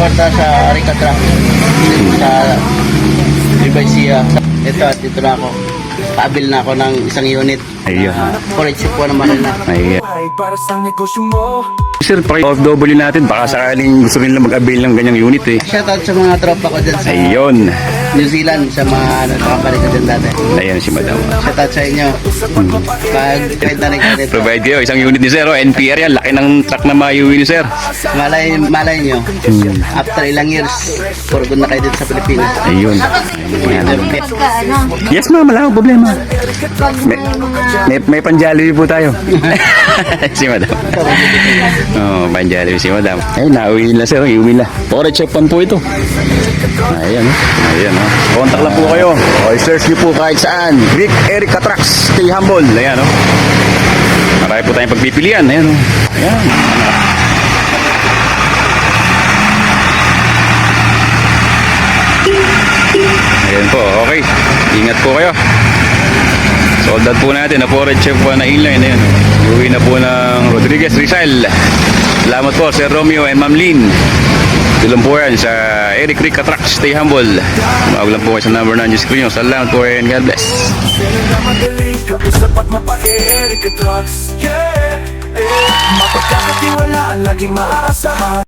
suporta sa Aricatra. Sa Libaisia. Ito at dito na ako. Paabil na ako ng isang unit. Ayun. Forage po naman na. Ayun. Para sa negosyo mo. Sir, paki-OFW natin. Baka sakaling gusto nila mag-avail ng ganyang unit eh. Shoutout sa mga tropa ko dyan sa Ayun. New Zealand, sa mga nakapari ko dyan dati. Ayan si Madam. Shoutout sa inyo. Pag kwenta rin ka dito. Provide kayo. Isang unit ni Sir. NPR yan. Laki ng truck na maiuwi ni Sir. Malay nyo, after ilang years, for good na kayo dito sa Pilipinas. Ayun. Pagka ano, Yes ma'am, wala akong problema. pag may mga May panjaliwi po tayo. Si Madam. Oh, panjaliwi si Madam. Ay, nauwi na Sir. Iuwi na. Forage check pan po ito. Ayan. Ayan. Contact lang po kayo. O, search nyo po kahit saan. Rick Erica Trucks. Stay humble. Ayan, oh. Marami po tayong pagpipilian. Ayan, oh. Ayan. Ayan po, okay. Ingat po kayo. Sold out po natin na forage check po na inline. Ayan. Uwi na po ng Rodriguez Rizal. Salamat po Sir Romeo and Ma'am Lynn. Tulong po yan sa Eric Rica Trucks. Stay humble. Tumawag lang po kayo sa number na yung screen nyo. Salamat po and God bless. Sapat mapa-Eric Trucks. Yeah, mapagkakatiwalaan, laging maaasahan.